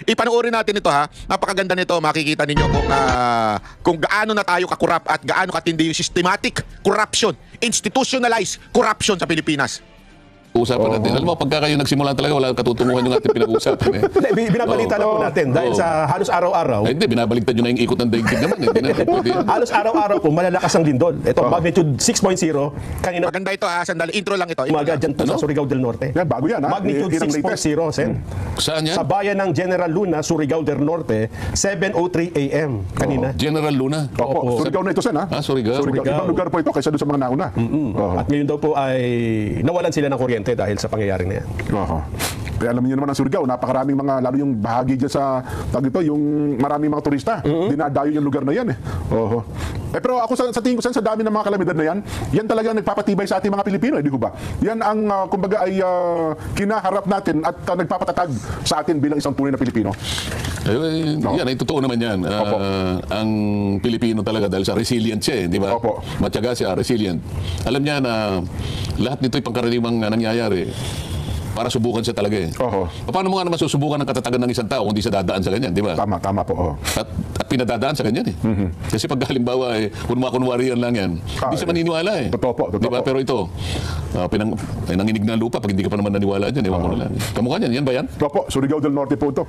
Ipanoorin natin ito ha. Napakaganda nito. Makikita ninyo kung gaano na tayo kakurap at gaano katindi yung systematic corruption, institutionalized corruption sa Pilipinas. Usapan natin. Alam mo, pagka kayo nagsimula talaga, wala katutunguhan yung ating pinag-uusapan. Binabalita lang po natin dahil sa halos araw-araw. Hindi, binabaligtad nyo na yung ikot ng daigdig naman. Hindi na pwede. Halos araw-araw po, malalakas ang lindol. Ito, magnitude 6.0. Kanina, Maganda ito ha. Sandali, intro lang ito. umaga dyan po sa Surigao del Norte. Yan, bago yan, ha? Magnitude Yan ang latest. 6.0, Sen. Saan yan? Sa bayan ng General Luna, Surigao del Norte, 7:03 a.m. kanina. General Luna. Opo, Surigao na ito, Sen, ha? Surigao. Ibang lugar po ito kaysa doon sa mga nauna. At ngayon daw po ay nawalan sila ng kuryente dahil sa pangyayari na yan. Kaya alam niyo naman ang Surigao, napakaraming mga, lalo yung bahagi dyan sa, yung maraming mga turista, dinadayo yung lugar na yan eh. Pero ako sa tingin ko, sa dami ng mga kalamidad na yan, yan talaga nagpapatibay sa ating mga Pilipino, di ko ba? Yan ang, kumbaga ay kinaharap natin at nagpapatatag sa atin bilang isang tunay na Pilipino. Yan ay totoo naman yan. Ang Pilipino talaga dahil sa resilient siya, di ba? Opo. Matyaga siya, resilient. Alam niya na lahat nito ay pangkaraniwang nangyayari para subukan siya talaga eh. Paano mo nga naman susubukan ng katatagan ng isang tao kung di siya dadaan sa ganyan, di ba? Tama po. At pinadadaan sa ganyan eh. Kasi pag halimbawa eh, kunwari yan lang yan, hindi siya maniniwala eh. Totoo po. Di ba? Pero ito, nanginig na lupa pag hindi ka pa naman naniwala dyan, ewan ko na lang. Kamukha niyan, yan ba yan? Opo, Surigao del Norte po ito.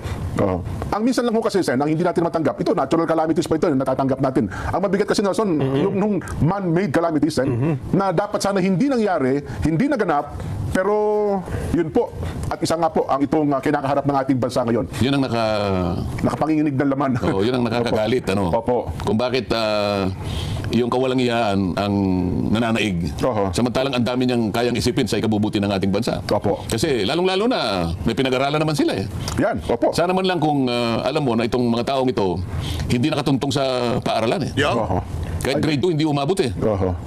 Ang minsan lang ho kasi, Sen, ang hindi natin matanggap, ito, natural calamities pa ito, natatanggap natin. Ang mabigat kasi, Nelson, nung man-made calamities, Sen, na dapat sana hindi nangyari, hindi naganap, pero yun po. At isa nga po ang itong kinakaharap ng ating bansa ngayon. Yun ang nakapanginginig ng laman. Yun ang nakakagalit. Opo. Kung bakit yung kawalang-iyaan ang nananaig. Samantalang ang dami niyang kayang isipin sa ikabubuti ng ating bansa. Opo. Kasi lalong-lalo na may pinag-aralan naman sila eh. Yan, opo. Sana man lang kung alam mo na itong mga taong ito hindi nakatuntong sa paaralan eh. Kahit grade 2 hindi umabot eh.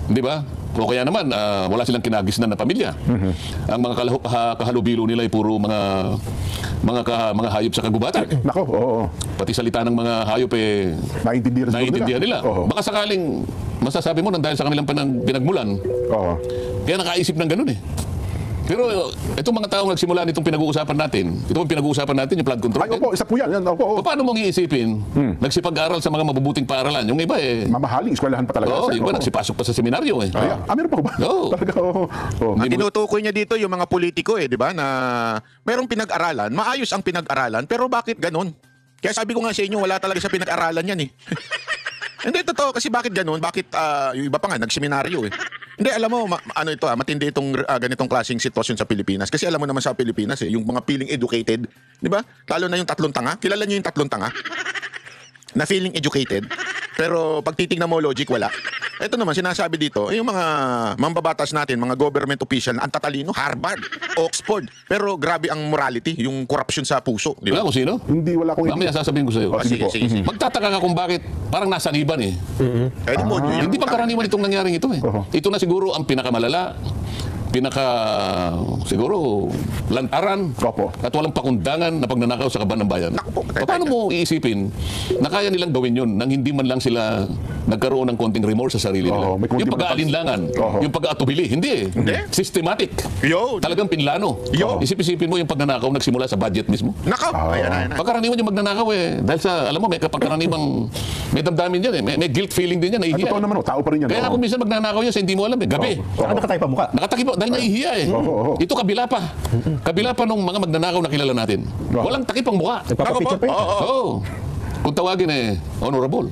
Di ba? O kaya naman, wala silang kinagisnan na pamilya. Ang mga kahalubilo nila ay puro mga hayop sa kagubatan. Nako, oo. Pati salita ng mga hayop eh, naiintindihan nila. Baka sakaling masasabi mo nang dahil sa kanilang pinagmulan, kaya nakaisip ng ganun eh. Pero itong mga taong nagsimula nitong pinag-uusapan natin, yung flood control. Ay, opo, isa po yan. Opo. Paano mong iisipin, nagsipag-aral sa mga mabubuting paaralan? Yung iba eh, mamahaling eskwelahan pa talaga. yung iba nagsipasok pa sa seminaryo eh. Meron pa ba? Talaga, Ang tinutukoy niya dito yung mga politiko eh, di ba? Na merong pinag-aralan, maayos ang pinag-aralan, pero bakit ganun? Kaya sabi ko nga sa inyo, wala talaga sa pinag-aralan yan eh. Hindi, totoo. Kasi bakit ganun? Bakit yung iba pa nga, nagseminaryo eh. Hindi, alam mo, matindi itong ganitong klaseng sitwasyon sa Pilipinas. Kasi alam mo naman sa Pilipinas eh, yung mga feeling educated, di ba? Lalo na yung tatlong tanga. Kilala niyo yung tatlong tanga? Na feeling educated. Pero pag titignan mo logic, wala. Ito naman, sinasabi dito, yung mga mambabatas natin, mga government official, ang tatalino, Harvard, Oxford. Pero grabe ang morality, yung corruption sa puso. Di ba? Wala kung sino? Hindi, wala kong Mamaya sasabihin ko sa iyo. Sige. Magtataka ka kung bakit parang nasaniban eh. Hindi Hindi pa karaniwan itong nangyaring ito eh. Ito na siguro ang pinakamalala, siguro lantaran at walang pakundangan na pagnanakaw sa kaban ng bayan. Paano mo iisipin na kaya nilang gawin yun nang hindi man lang sila nagkaroon ng konting remorse sa sarili nila? Yung pag-aalinlangan, yung pag-aatubili, hindi eh. Systematic. Talagang pinlano. Isip-isipin mo yung pagnanakaw nagsimula sa budget mismo. Pagkaraniwan yung magnanakaw eh. Dahil sa, alam mo, may pagkaraniwang may damdamin yan eh. May guilt feeling din yan. Totoo naman, tao pa rin yan. Kaya kung minsan magnanakaw yan sa hindi mo alam eh. Gabi. Nakatay pa mukha. Nakataki po, dahil nahihiya eh. Ito kabila pa. Kabila pa nung mga magnanakaw na kilala natin. Walang takip ang mukha. Nagpapapicture pa yun. Kung tawagin eh, honorable.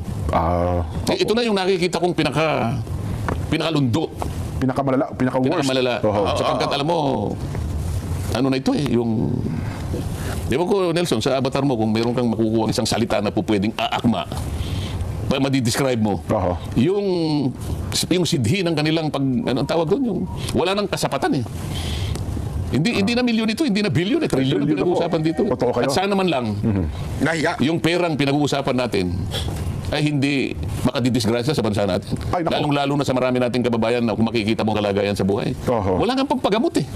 Ito na yung nakikita kong pinakalundo. Pinakamalala, pinaka-worst. Pinakamalala. Sapagkat alam mo, ano na ito eh, yung... Ewan ko, Nelson, sa avatar mo, kung mayroon kang makukuha isang salita na po pwedeng aakma, madidescribe mo. Yung sidhi ng kanilang anong tawag doon? Yung wala nang kasapatan eh. Hindi na milyon ito, hindi na bilyon eh. Trilyon ang pinag-uusapan dito. At sana man lang, yung perang pinag-uusapan natin ay hindi makadidisgrasya sa bansa natin. Lalong-lalo na sa marami nating kababayan na kung makikita mo kalagayan sa buhay. Wala nga pagpagamot eh.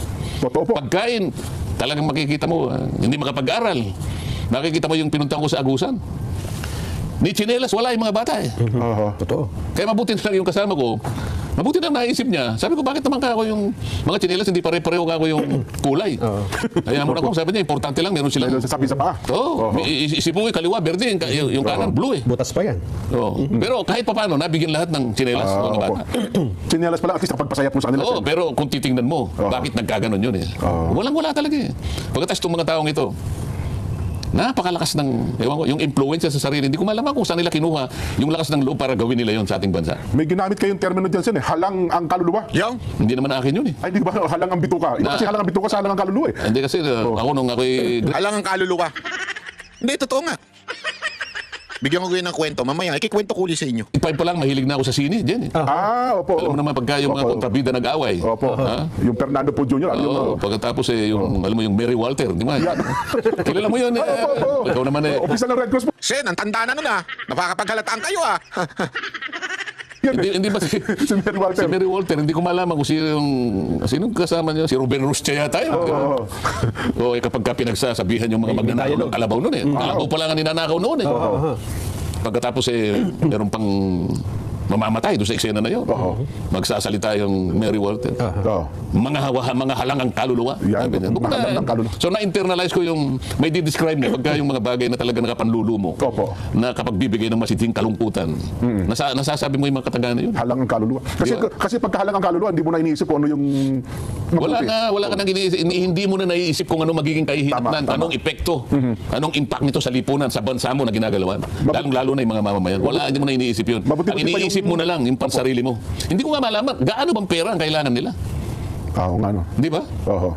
Pagkain, talagang makikita mo, hindi makapag-aral. Makikita mo yung pinuntang ko sa Agusan. Ni chinelas, wala yung mga bata eh. Totoo. Kaya mabuti na lang yung kasama ko, Mabuti na naisip niya. Sabi ko, bakit naman ka ako yung mga tsinelas, hindi pare-pareho ka ako yung kulay. Kaya mo na ko, sabi niya, importante lang, meron silang... Sabi sa paa. Oo, isip mo yung kaliwa, berde, yung kanan, blue eh. Butas pa yan. Oo. Pero kahit pa paano, nabigyan lahat ng tsinelas. mga bata. Tsinelas pala, at least nakapagpasaya po sa kanila. Oo, pero kung titingnan mo, bakit nagkaganon yun eh? Walang-wala talaga eh. Pagkatapos itong mga taong ito, napakalakas ng, ewan ko, yung influence sa sarili. Hindi ko malaman kung saan nila kinuha yung lakas ng loob para gawin nila yon sa ating bansa. May ginamit kayong termino dyan, Sen, eh. Halang ang kaluluwa. Yung, Hindi naman akin yun eh. Ay, di ba? Halang ang bituka. Iba kasi halang ang bituka sa halang ang kaluluwa eh. Hindi kasi ako nung ako'y... alang ang kaluluwa. Hindi, totoo nga. Bigyan ko kayo ng kwento. Mamaya, ikikwento ko ulit sa inyo. Five pa lang, mahilig na ako sa sine, dyan eh. Opo. Alam mo naman pagka yung mga Opo. kontrabida nag-away. Opo. Ha? Yung Fernando Po Jr. Ano Oo, yung... pagkatapos eh, yung, alam mo yung Mary Walter, di ba? Kilala mo yun eh. Opo. Ikaw naman eh. Official ng Red Cross po. Sen, ang tanda na nun ah. Napakapaghalataan kayo ah. Yan eh. Hindi ba si Si Mary Walter. Mary Walter, hindi ko malaman kung sinong kasama niya, si Ruben Rustia yata yun. Oo. O kapag ka pinagsasabihan yung mga magnanakaw ng kalabaw noon eh. Kalabaw pa lang ang ninanakaw noon eh. Pagkatapos eh, meron pang mamamatay doon sa eksena na yun. Magsasalita yung Mary Walter. Oo. Mga halangang kaluluwa. Yan, Sabi niya. Doon ko mga halangang kaluluwa. So na-internalize ko yung, may di-describe niya pagka yung mga bagay na talaga nakapanlulo mo. Opo. Na kapag bibigay ng masiting kalungkutan. Nasasabi mo yung mga katagalan na yun. Halang ang kaluluwa. Kasi pagka halang ang kaluluwa, hindi mo na iniisip kung ano yung mabuti. Wala ka nang iniisip, hindi mo na naiisip kung ano magiging kahihinatnan, Tama. anong epekto, anong impact nito sa lipunan, sa bansa mo na ginagalawan. Lalong-lalo na yung mga mamamayan. Wala, hindi mo na iniisip yun. Mabuti Ang pa iniisip yung- mo na lang, yung pansarili mo. Hindi ko nga malaman, gaano bang pera ang kailangan nila? Oo nga no. Di ba? Oo.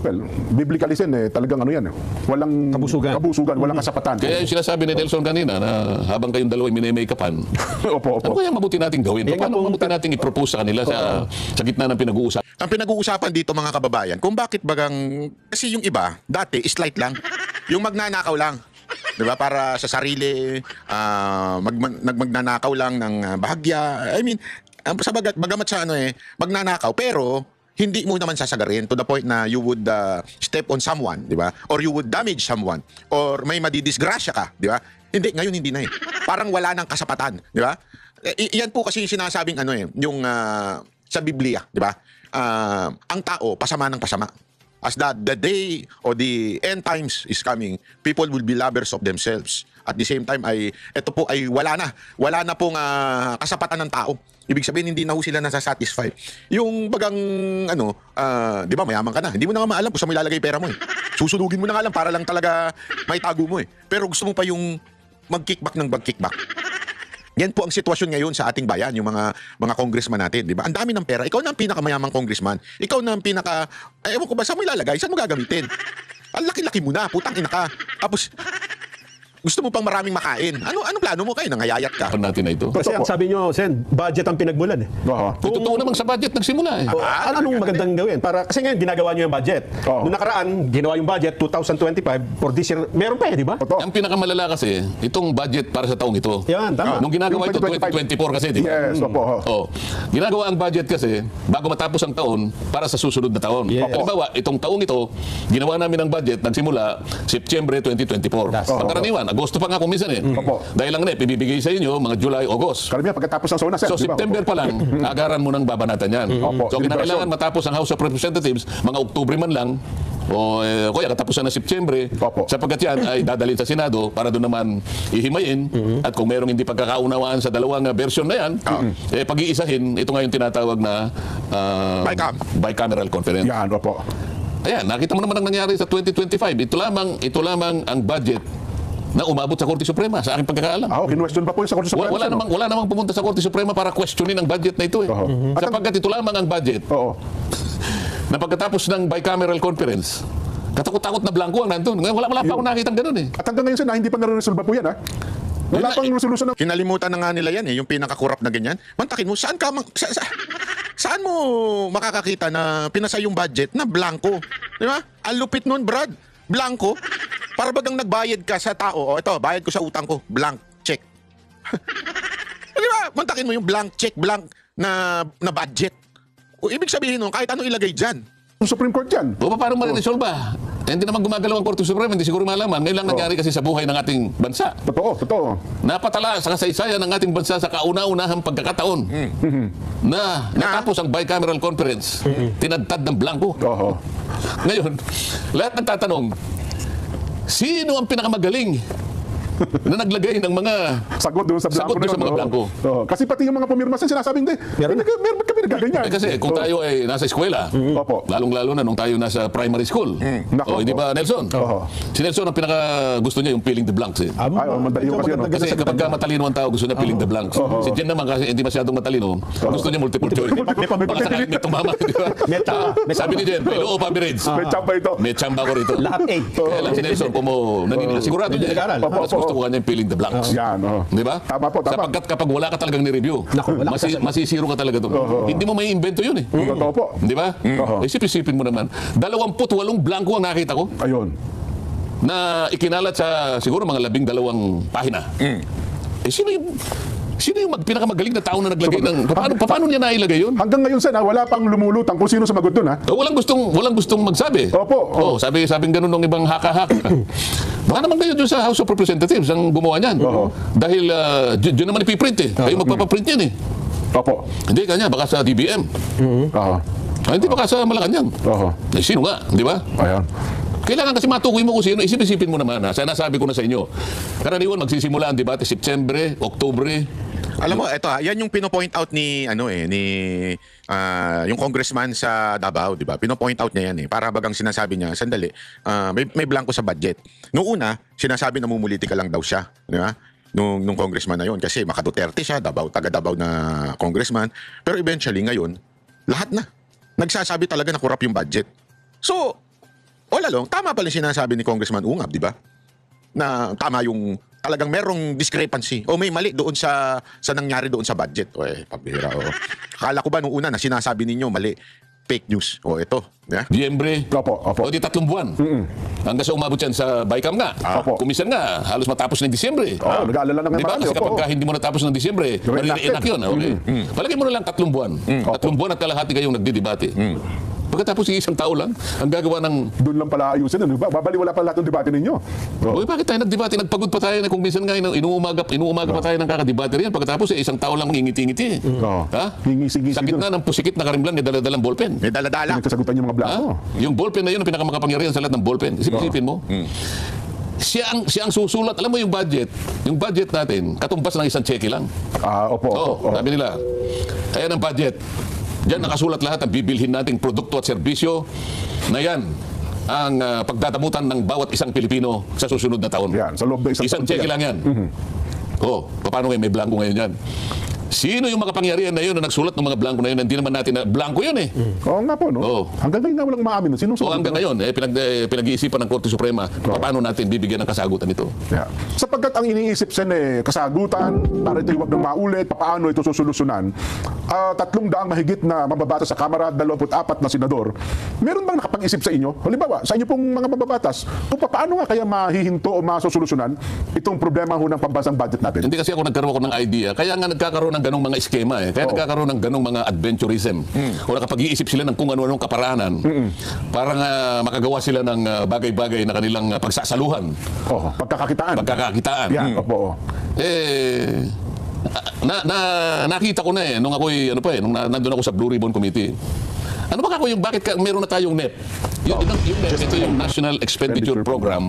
Well, biblically Sen, eh, talagang ano yan eh. Walang Kabusugan. walang kasapatan. Kaya yung sinasabi ni Nelson kanina na habang kayong dalawa minimake-upan, Opo. ano kaya mabuti nating gawin? Yan nga Paano po, mabuti nating i-propose sa kanila sa gitna ng pinag-uusap? Ang pinag-uusapan dito mga kababayan, kung bakit bagang, kasi yung iba, dati, slight lang. Yung magnanakaw lang. Diba? Para sa sarili, magnanakaw lang ng bahagya. I mean, bagamat sa ano eh, magnanakaw, pero hindi mo naman sasagarin to the point na you would step on someone, di ba? Or you would damage someone. Or may madidisgrasya ka, di ba? Hindi, ngayon hindi na eh. Parang wala nang kasapatan, di ba? Yan po kasi yung sinasabing ano eh, yung sa Biblia, di ba? Ang tao, pasama ng pasama. As the day or the end times is coming, people will be lovers of themselves. At the same time ay ito po ay wala na pong kasapatan ng tao. Ibig sabihin hindi na ho sila nasasatisfy. Yung bagang ano, 'di ba, mayaman ka na. Hindi mo na nga maalam kung saan mo ilalagay pera mo eh. Susunugin mo na nga lang para lang talaga maitago mo eh. Pero gusto mo pa yung mag-kickback ng mag-kickback. Yan po ang sitwasyon ngayon sa ating bayan, yung mga congressman natin, di ba? Ang dami ng pera. Ikaw na ang pinakamayamang congressman. Ikaw na ang pinaka... Ay, ewan ko ba, saan mo ilalagay? Saan mo gagamitin? Ang laki-laki mo na, putang ina ka. Tapos, gusto mo pang maraming makain. Ano plano mo kayo? Nangayayat ka. Pan natin na ito. Kasi ang sabi nyo, Sen, budget ang pinagmulan eh. Oo. Totoo namang sa budget nagsimula eh. Anong magandang gawin? Kasi ngayon, ginagawa nyo yung budget. Oo. Noong nakaraan, ginawa yung budget, 2025, for this year, meron pa eh, di ba? Ang pinakamalala kasi, itong budget para sa taong ito. Yan, tama. Nung ginagawa Yung ito, 2024 kasi, di ba? Yes, opo. Oh, ginagawa ang budget kasi bago matapos ang taon para sa susunod na taon. Yes. Halimbawa, itong taong ito, ginawa namin ang budget nagsimula September 2024. Pagkaraniwan, Agosto pa nga kung minsan eh. Opo. Dahil lang ibibigay sa inyo mga July, August. Karamihan pagkatapos ng SONA, Sen. So di ba? September pa lang, agaran mo ng babanatan yan. Opo. So Deliberasyon. kinakailangan matapos ang House of Representatives, mga Oktubre man lang, o kaya katapusan na September, Opo. sapagkat yan ay dadalhin sa Senado para doon naman ihimayin at kung merong hindi pagkakaunawaan sa dalawang version na yan, pag-iisahin, ito nga yung tinatawag na bicameral conference. Yan, opo. Ayan, nakita mo naman ang nangyari sa 2025. Ito lamang ang budget na umabot sa Korte Suprema sa aking pagkakaalam. Kinwestiyon pa po yung sa Korte Suprema. Wala namang pumunta sa Korte Suprema para questionin ang budget na ito eh. Sapagkat ito lamang ang budget Oo. na pagkatapos ng bicameral conference, katakot-takot na blanco ang nandun. Ngayon, wala pa akong nakitang ganun eh. At hanggang ngayon, Sen, hindi pa nare-resolve po yan, ha? Wala pang resolution ng... Kinalimutan na nga nila yan eh, yung pinaka-corrupt na ganyan. Mantakin mo, saan mo makakakita na pinasa yung budget na blanco? Di ba? Ang lupit nun, Brad. Blanco. Para bagang nagbayad ka sa tao, ito, bayad ko sa utang ko, blank check. Di ba? Mantakin mo yung blank check, blank na budget. O, ibig sabihin nun, kahit ano ilagay dyan. Supreme Court yan. O paano ma-resolve ba? hindi naman gumagalaw ang Korte Suprema, hindi siguro malaman. Ngayon lang nangyari kasi sa buhay ng ating bansa. Totoo. Napatala sa kasaysayan ng ating bansa sa kauna-unahang pagkakataon na natapos ang bicameral conference, tinadtad ng blanco. Oho. Ngayon, lahat nagtatanong, sino ang pinakamagaling na naglagay ng mga Sagot doon sa blanco Sagot doon sa mga blanco. Kasi pati yung mga pumirma sinasabing, meron kami nagaganyan. kasi kung tayo ay nasa eskwela, Opo. lalong-lalo na nung tayo nasa primary school. Nako, Hindi ba, Nelson? Oho. Si Nelson, ang pinaka gusto niya yung filling the blanks. Madali yung kasi, ano? Kasi kapag matalino ang tao, gusto niya filling the blanks. Si Jen naman kasi hindi masyadong matalino, gusto niya multiple choice. Baka sakaling may tumama. Di ba? Sabi ni Jen, hello, Pabireds. May tsamba ito. May tsamba ko rito. Lahat A. Kaya lang si Nelson, kung mo naniniwala, sigurado niya. Mas gusto ko kanya yung filling the blanks. Yan, Di ba? Tama po, tama. Sapagkat kapag wala ka talagang ni-review, masisiro ka talaga doon. Hindi mo may invento yun eh. Totoo po. Di ba? Isip-isipin mo naman. 28 blanco ang nakita ko Ayun. na ikinalat sa siguro mga 12 pahina. Sino yung pinakamagaling na tao na naglagay ng... Paano niya nailagay yun? Hanggang ngayon, Sen, wala pang lumulutang kung sino sumagot doon, ha? Walang gustong magsabi. Opo. Sabing ganun ng ibang haka-haka. Baka naman kayo dun sa House of Representatives ang gumawa niyan. Dahil dyan naman ipiprint eh. Kayo magpapaprint yan eh. Opo. Hindi kanya, baka sa DBM. Hindi baka sa Malacanang. Sino nga, di ba? Ayan. Kailangan kasi matukoy mo kung sino. Isip-isipin mo naman. Sana nasabi ko na sa inyo. Karaniwan magsisimula ang debate September, Oktubre. Alam mo, ito yan yung pino-point out ni yung congressman sa Davao, 'di ba? Pino-point out niya yan eh. Para bagang sinasabi niya, sandali, may blanco sa budget. Noong una, sinasabi na mumulitika lang daw siya, 'di ba? Nung congressman na yon kasi maka Duterte siya, taga Davao na congressman. Pero eventually ngayon, lahat na nagsasabi talaga na corrupt yung budget. So, all along, tama pala yung sinasabi ni Congressman Ungab, 'di ba? Na tama yung talagang merong discrepancy o may mali doon sa nangyari doon sa budget. Pambihira. Akala ko ba nung una na sinasabi ninyo mali, fake news. Ito. Yeah? Diembre. Opo. O di 3 buwan. Hanggang sa umabot yan sa Baicam nga. Opo. Kumisan nga, halos matapos ng Disyembre. Nag-aalala na nga Diba? marami. Kasi kapag hindi mo natapos ng Disyembre, maliliinak yun. Okay. Palagay mo na lang 3 buwan. 3 buwan at kalahati kayong nagdidebate. Pagkatapos isang tao lang, ang gagawa ng... Doon lang pala ayusin. Babaliwala pala lahat ng debate ninyo. Uy, bakit tayo nagdebate? Nagpagod pa tayo na kung minsan nga inuumaga pa tayo ng kakadebate riyan. Pagkatapos isang tao lang ngingiti-ngiti. Ha? Ngingisi-ngisi Sa gitna ng pusikit na karimlan, may daladalang ballpen. May dala-dala. Nagsasagutan yung mga blanco. Yung ballpen na yun ang pinakamakapangyarihan sa lahat ng ballpen. Isipin mo. Siya ang susulat. Alam mo yung budget natin, katumbas ng isang cheque lang. Opo. Sabi nila, ayan ang budget. Diyan nakasulat lahat ang bibilhin nating produkto at serbisyo na yan ang pagdadamutan ng bawat isang Pilipino sa susunod na taon. Yan, sa loob ng Isang cheque lang yan. Paano ngayon? May blanco ngayon yan. Sino yung makapangyarihan na yun na nagsulat ng mga blanco na yun? Hindi naman natin na blanco yun eh. Oo nga po, no? Hanggang ngayon nga walang maamin. Hanggang ngayon, pinag-iisipan ng Korte Suprema, paano natin bibigyan ng kasagutan ito? Yeah. Sapagkat ang iniisip sen kasagutan, para ito huwag nang maulit, paano ito susolusunan, 300 mahigit na mababatas sa Kamara, 24 na senador, meron bang nakapag-isip sa inyo? Halimbawa, sa inyo pong mga mababatas, kung paano nga kaya mahihinto o masusolusunan itong problema ho ng pambansang budget natin? Hindi kasi ako nagkaroon ng idea. Kaya nga nagkakaroon ng ganong mga eskema eh. Kaya nagkakaroon ng ganong mga adventurism. O nakapag-iisip sila ng kung ano-anong kaparaanan para nga makagawa sila ng bagay-bagay na kanilang pagsasaluhan. Pagkakakitaan. Yan, opo. Nakita ko na eh nung ako'y nung nandun ako sa Blue Ribbon Committee. Ano ba ako yung bakit meron na tayong NEP? Yung NEP, ito yung National Expenditure Program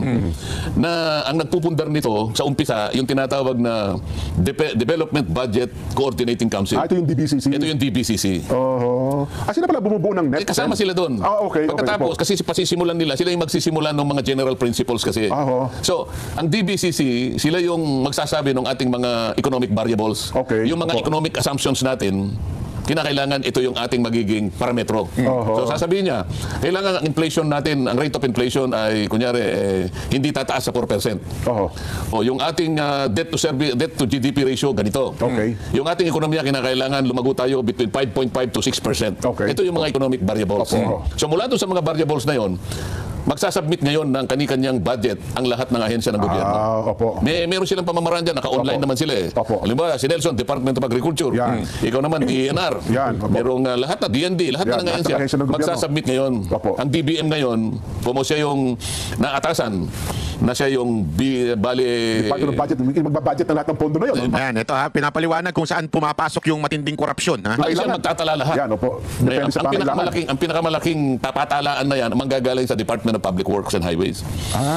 na ang nagpupundar nito sa umpisa, yung tinatawag na Development Budget Coordinating Council. Ito yung DBCC? Ito yung DBCC. Sila pala bumubuo ng NEP? Kasama sila doon. Okay. Pagkatapos, kasi pasisimulan nila, sila yung magsisimulan ng mga general principles kasi. So, ang DBCC, sila yung magsasabi ng ating mga economic variables. Yung mga economic assumptions natin, kinakailangan ito yung ating magiging parametro. So sasabihin niya, kailangan ang inflation natin, ang rate of inflation ay kunyari hindi tataas sa 4%. Yung ating debt to GDP ratio ganito. Yung ating ekonomiya kinakailangan lumago tayo between 5.5 to 6%. Ito yung mga economic variables. So mula doon sa mga variables na yon, magsasubmit ngayon ng kani-kanyang budget ang lahat ng ahensya ng gobyerno. Opo. Meron silang pamamaraan dyan, naka-online Opo. naman sila eh. Opo. Halimbawa, si Nelson, Department of Agriculture. Yan. Ikaw naman, DENR. Yan. Opo. Merong lahat na, DND, lahat Yan, na ng lahat ng ahensya. ahensya ng gobyerno. Magsasubmit ngayon. Opo. Ang DBM ngayon, kung siya yung naatasan, na siya yung Department of Budget, magbabudget ng lahat ng pondo na yun. Ayan, ito ha, pinapaliwanag kung saan pumapasok yung matinding korupsyon. Ha? Ay, siya magtatala lahat. Yan, opo. Depende sa pangailangan. Ang pinakamalaki papatalaan na yan, ang manggagaling sa Department of Public Works and Highways.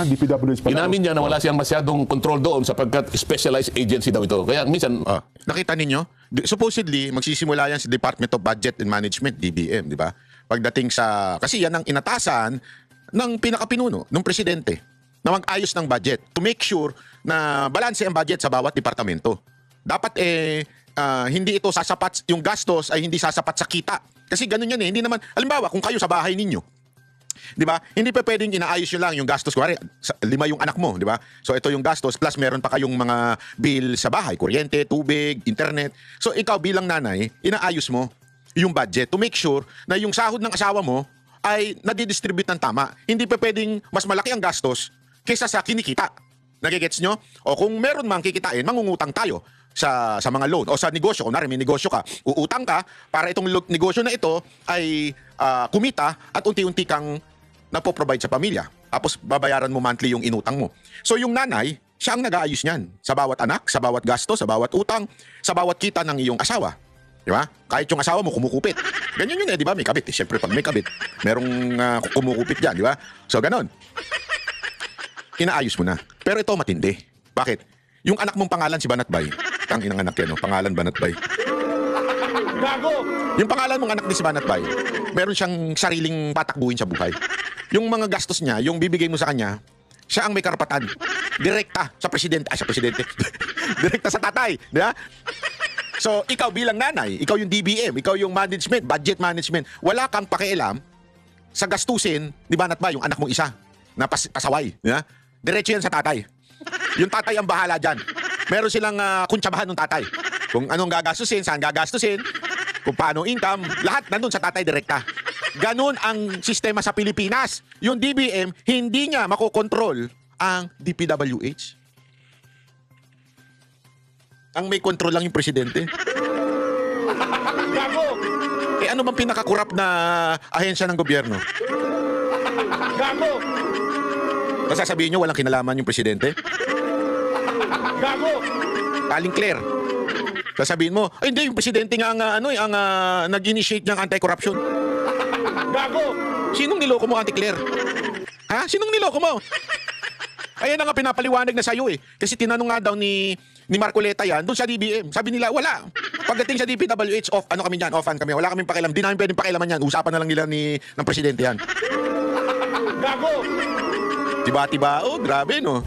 DPWH pala. Inamin niya na wala siyang masyadong control doon sapagkat specialized agency daw ito. Kaya minsan, Oh, nakita ninyo? Supposedly, magsisimula yan sa Department of Budget and Management, DBM, di ba? Pagdating sa... Kasi yan ang inatasan ng pinakapinuno, ng presidente, na mag-ayos ng budget to make sure na balanse ang budget sa bawat departamento. Dapat hindi ito sasapat, yung gastos ay hindi sasapat sa kita. Kasi ganun yan eh. Hindi naman, halimbawa, kung kayo sa bahay ninyo, di ba? Hindi pa pwedeng inaayos nyo lang yung gastos. Kuwari, 5 yung anak mo, di ba? So ito yung gastos plus meron pa kayong mga bill sa bahay, kuryente, tubig, internet. So ikaw bilang nanay, inaayos mo yung budget to make sure na yung sahod ng asawa mo ay nadidistribute ng tama. Hindi pa pwedeng mas malaki ang gastos kaysa sa kinikita. Nagigets nyo? O kung meron mang kikitain, mangungutang tayo sa mga loan o sa negosyo. Kung may negosyo ka, uutang ka para itong negosyo na ito ay kumita at unti-unti kang napoprovide sa pamilya. Tapos babayaran mo monthly yung inutang mo. So yung nanay, siya ang nag-aayos niyan. Sa bawat anak, sa bawat gasto, sa bawat utang, sa bawat kita ng iyong asawa. Di ba? Kahit yung asawa mo kumukupit. Ganyan yun eh, di ba? May kabit. Siyempre pag may kabit, merong kumukupit dyan, di ba? So ganon. Inaayos mo na. Pero ito matindi. Bakit? Yung anak mong pangalan si Banatbay. Ang inang anak yan, no? Pangalan Banatbay. Gago! Yung pangalan mong anak ni si Banatbay, meron siyang sariling patakbuhin sa buhay. Yung mga gastos niya, yung bibigay mo sa kanya, siya ang may karapatan. Direkta sa presidente. Sa presidente. Direkta sa tatay. Di ba? So, ikaw bilang nanay, ikaw yung DBM, ikaw yung management, budget management, wala kang pakialam sa gastusin ni Banatbay, yung anak mong isa, na pasaway. Di ba? Diretso yan sa tatay. Yung tatay ang bahala dyan. Meron silang kuntsabahan ng tatay. Kung anong gagastusin, saan gagastusin, kung paano income, lahat nandun sa tatay direkta. Ganon ang sistema sa Pilipinas. Yung DBM, hindi niya makokontrol ang DPWH. Ang may control lang yung presidente. Gago! Ano bang pinakakurap na ahensya ng gobyerno? Gago! Sasabihin nyo walang kinalaman yung presidente? Gago! Paling clear. Sasabihin mo, ay hindi, yung presidente nga ang nag-initiate ng anti-corruption. Gago! Sinong niloko mo, Auntie Claire? Ha? Sinong niloko mo? Ayan na nga pinapaliwanag na sa'yo eh. Kasi tinanong nga daw ni Marcoleta yan, doon sa DBM. Sabi nila, wala. Pagdating sa DPWH, kami dyan, offan kami. Wala kaming pakialam. Di namin pwedeng pakialaman yan. Usapan na lang nila ng presidente yan. Gago! Tiba-tiba, grabe no.